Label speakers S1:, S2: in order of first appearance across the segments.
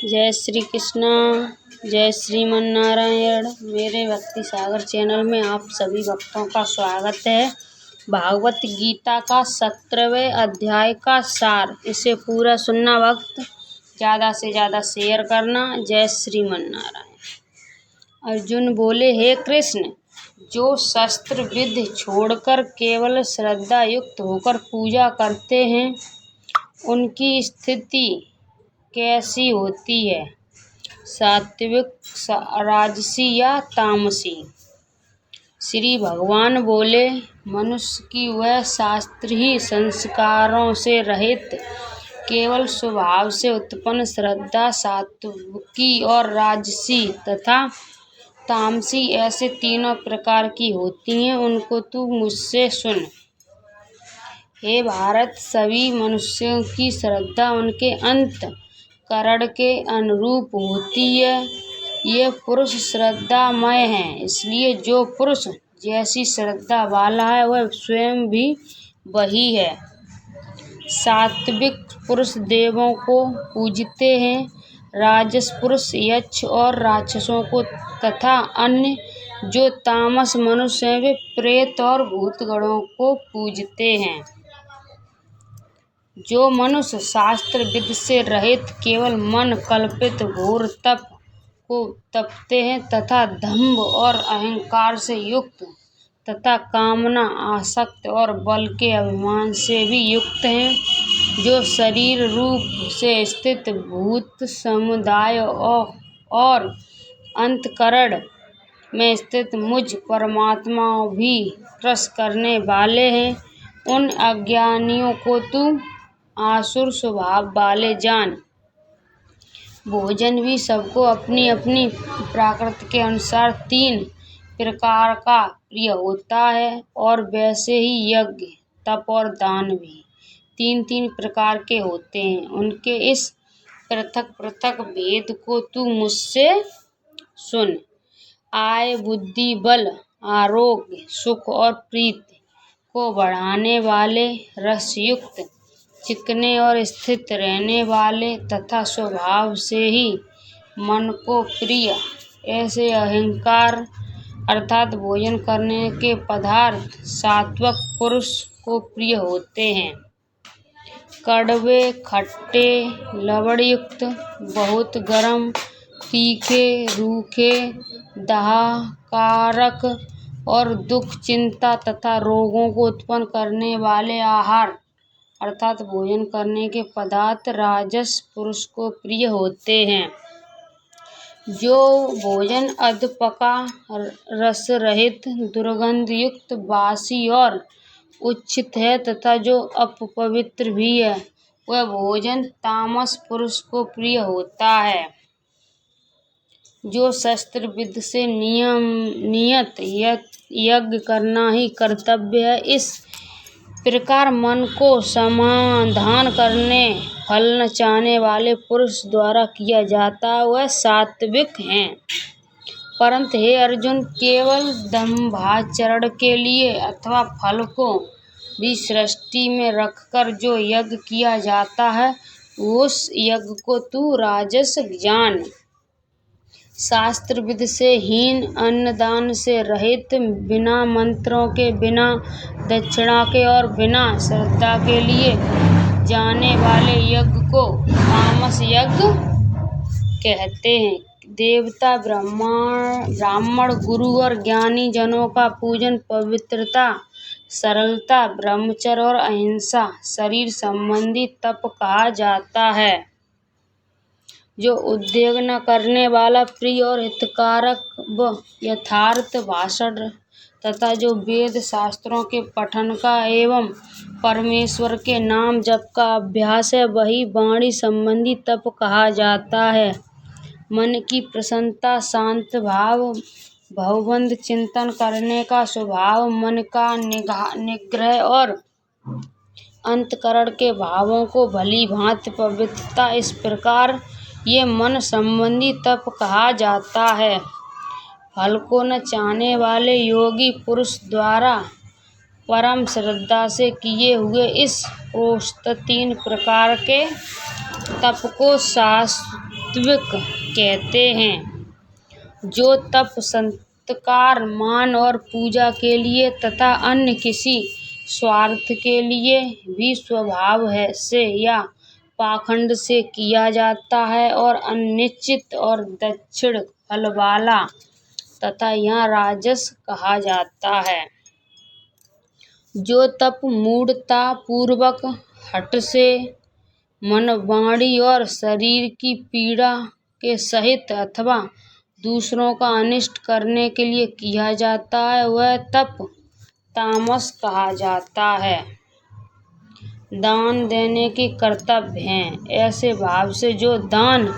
S1: जय श्री कृष्णा, जय श्रीमन नारायण। मेरे भक्ति सागर चैनल में आप सभी भक्तों का स्वागत है। भागवत गीता का 17वें अध्याय का सार, इसे पूरा सुनना भक्त, ज़्यादा से ज़्यादा शेयर करना। जय श्रीमन नारायण। अर्जुन बोले, हे कृष्ण, जो शस्त्र विद्य छोड़कर केवल श्रद्धा युक्त होकर पूजा करते हैं, उनकी स्थिति कैसी होती है, सात्विक, राजसी या तामसी? श्री भगवान बोले, मनुष्य की वह शास्त्र ही संस्कारों से रहित केवल स्वभाव से उत्पन्न श्रद्धा सात्विकी और राजसी तथा तामसी ऐसे तीनों प्रकार की होती हैं। उनको तू मुझसे सुन। हे भारत, सभी मनुष्यों की श्रद्धा उनके अंत करण के अनुरूप होती है। ये पुरुष श्रद्धामय हैं, इसलिए जो पुरुष जैसी श्रद्धा वाला है वह स्वयं भी वही है। सात्विक पुरुष देवों को पूजते हैं, राजस पुरुष यक्ष और राक्षसों को तथा अन्य जो तामस मनुष्य हैं वे प्रेत और भूतगणों को पूजते हैं। जो मनुष्य शास्त्र विद से रहित केवल मन कल्पित घोर तप को तपते हैं तथा दंभ और अहंकार से युक्त तथा कामना, आसक्त और बल के अभिमान से भी युक्त हैं, जो शरीर रूप से स्थित भूत समुदाय और अंतःकरण में स्थित मुझ परमात्मा भी कृश करने वाले हैं, उन अज्ञानियों को तू आसुर स्वभाव वाले जान। भोजन भी सबको अपनी अपनी प्रकृति के अनुसार 3 प्रकार का प्रिय होता है, और वैसे ही यज्ञ, तप और दान भी 3-3 प्रकार के होते हैं। उनके इस पृथक पृथक भेद को तू मुझसे सुन। आय, बुद्धि, बल, आरोग्य, सुख और प्रीति को बढ़ाने वाले, रसयुक्त, चिकने और स्थित रहने वाले तथा स्वभाव से ही मन को प्रिय ऐसे अहंकार अर्थात भोजन करने के पदार्थ सात्विक पुरुष को प्रिय होते हैं। कड़वे, खट्टे, लवणयुक्त, बहुत गर्म, तीखे, रूखे, दाहकारक और दुख, चिंता तथा रोगों को उत्पन्न करने वाले आहार अर्थात भोजन करने के पदार्थ राजस पुरुष को प्रिय होते हैं। जो भोजन अधपका, रस रहित, दुर्गंध युक्त, बासी और उच्छित है तथा जो अपवित्र भी है, वह भोजन तामस पुरुष को प्रिय होता है। जो शस्त्र विद्य से नियत यज्ञ करना ही कर्तव्य है, इस प्रकार मन को समाधान करने फल न चाहने वाले पुरुष द्वारा किया जाता है, वह सात्विक हैं। परंतु हे अर्जुन, केवल दंभाचरण के लिए अथवा फल को भी सृष्टि में रखकर जो यज्ञ किया जाता है, उस यज्ञ को तू राजस जान। शास्त्र विद से हीन, अन्नदान से रहित, बिना मंत्रों के, बिना दक्षिणा के और बिना श्रद्धा के लिए जाने वाले यज्ञ को तामस यज्ञ कहते हैं। देवता, ब्राह्मण, गुरु और ज्ञानी जनों का पूजन पवित्रता, सरलता, ब्रह्मचर्य और अहिंसा, शरीर संबंधी तप कहा जाता है। जो उद्योग न करने वाला, प्रिय और हितकारक व यथार्थ भाषण तथा जो वेद शास्त्रों के पठन का एवं परमेश्वर के नाम जप का अभ्यास है, वही वाणी संबंधी तप कहा जाता है। मन की प्रसन्नता, शांत भाव, भवबंध चिंतन करने का स्वभाव, मन का निग्रह और अंतःकरण के भावों को भली भांति पवित्रता, इस प्रकार ये मन संबंधी तप कहा जाता है। फल को न चाहने वाले योगी पुरुष द्वारा परम श्रद्धा से किए हुए इस प्रोक्त 3 प्रकार के तप को सात्विक कहते हैं। जो तप संस्कार, मान और पूजा के लिए तथा अन्य किसी स्वार्थ के लिए भी स्वभाव है से या पाखंड से किया जाता है और अनिश्चित और दक्षिण फल वाला तथा यहाँ राजस कहा जाता है। जो तप मूढ़ता पूर्वक हठ से मन, वाणी और शरीर की पीड़ा के सहित अथवा दूसरों का अनिष्ट करने के लिए किया जाता है वह तप तामस कहा जाता है। दान देने के कर्तव्य हैं। ऐसे भाव से जो दान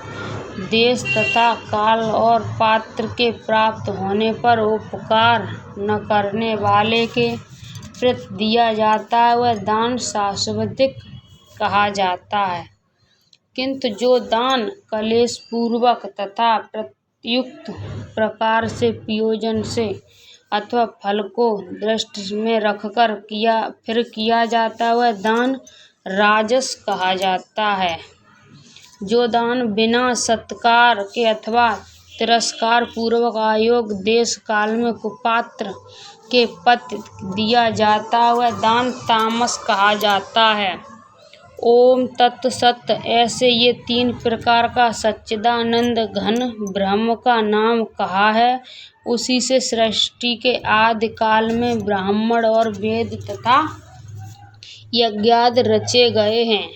S1: देश तथा काल और पात्र के प्राप्त होने पर उपकार न करने वाले के प्रति दिया जाता है वह दान सांस्कृतिक कहा जाता है। किंतु जो दान कलेश पूर्वक तथा प्रयुक्त प्रकार से प्रयोजन से अथवा फल को दृष्टि में रखकर किया जाता है वह दान राजस कहा जाता है। जो दान बिना सत्कार के अथवा तिरस्कार पूर्वक अयोग्य देश काल में कुपात्र के प्रति दिया जाता है वह दान तामस कहा जाता है। ओम तत्सत। ऐसे ये 3 प्रकार का सच्चिदानंद घन ब्रह्म का नाम कहा है। उसी से सृष्टि के आदि काल में ब्राह्मण और वेद तथा यज्ञादि रचे गए हैं।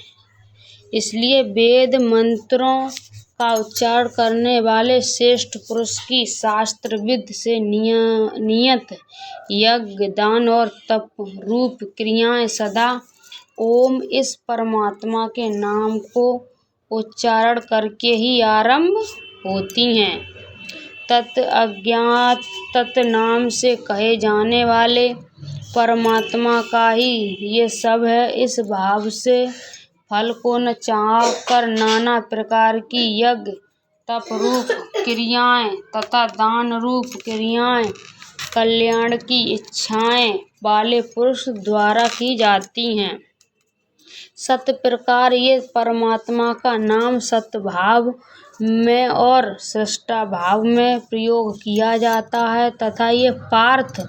S1: इसलिए वेद मंत्रों का उच्चारण करने वाले श्रेष्ठ पुरुष की शास्त्रविद से नियत यज्ञ, दान और तप रूप क्रियाएं सदा ओम इस परमात्मा के नाम को उच्चारण करके ही आरंभ होती हैं। तत् अज्ञात तत् नाम से कहे जाने वाले परमात्मा का ही ये सब है। इस भाव से फल को न चाहकर नाना प्रकार की यज्ञ, तप रूप क्रियाएं तथा दान रूप क्रियाएं कल्याण की इच्छाएं वाले पुरुष द्वारा की जाती हैं। सत प्रकार ये परमात्मा का नाम सत्भाव में और सृष्टा भाव में प्रयोग किया जाता है तथा ये पार्थ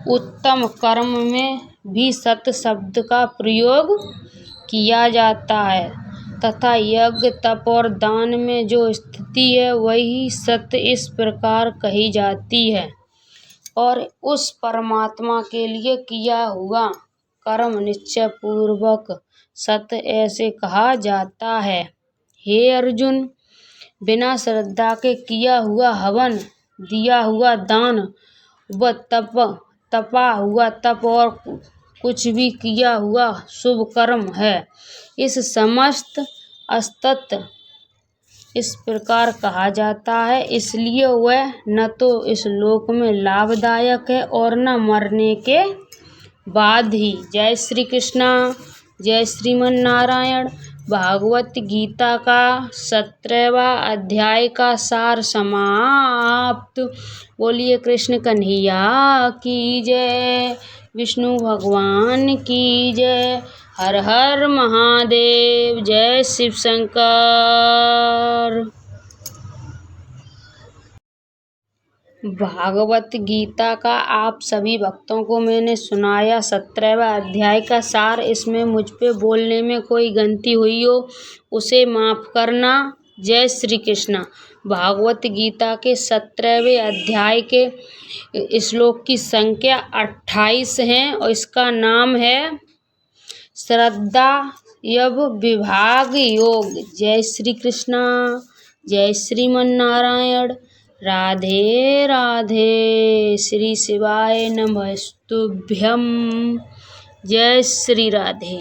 S1: उत्तम कर्म में भी सत शब्द का प्रयोग किया जाता है तथा यज्ञ, तप और दान में जो स्थिति है वही सत इस प्रकार कही जाती है। और उस परमात्मा के लिए किया हुआ कर्म निश्चय पूर्वक सत ऐसे कहा जाता है। हे अर्जुन, बिना श्रद्धा के किया हुआ हवन, दिया हुआ दान व तपा हुआ तप और कुछ भी किया हुआ शुभ कर्म है, इस समस्त असत इस प्रकार कहा जाता है। इसलिए वह न तो इस लोक में लाभदायक है और न मरने के बाद ही। जय श्री कृष्णा। जय श्रीमन नारायण। भागवत गीता का 17वां अध्याय का सार समाप्त। बोलिए कृष्ण कन्हैया की जय। विष्णु भगवान की जय। हर हर महादेव। जय शिव शंकर। भागवत गीता का आप सभी भक्तों को मैंने सुनाया 17वां अध्याय का सार। इसमें मुझ पे बोलने में कोई गलती हुई हो उसे माफ़ करना। जय श्री कृष्ण। भागवत गीता के 17वें अध्याय के श्लोक की संख्या 28 है और इसका नाम है श्रद्धा यव विभाग योग। जय श्री कृष्णा। जय श्रीमन नारायण। राधे राधे। श्री शिवाय नमस्तुभ्यं। जय श्री राधे।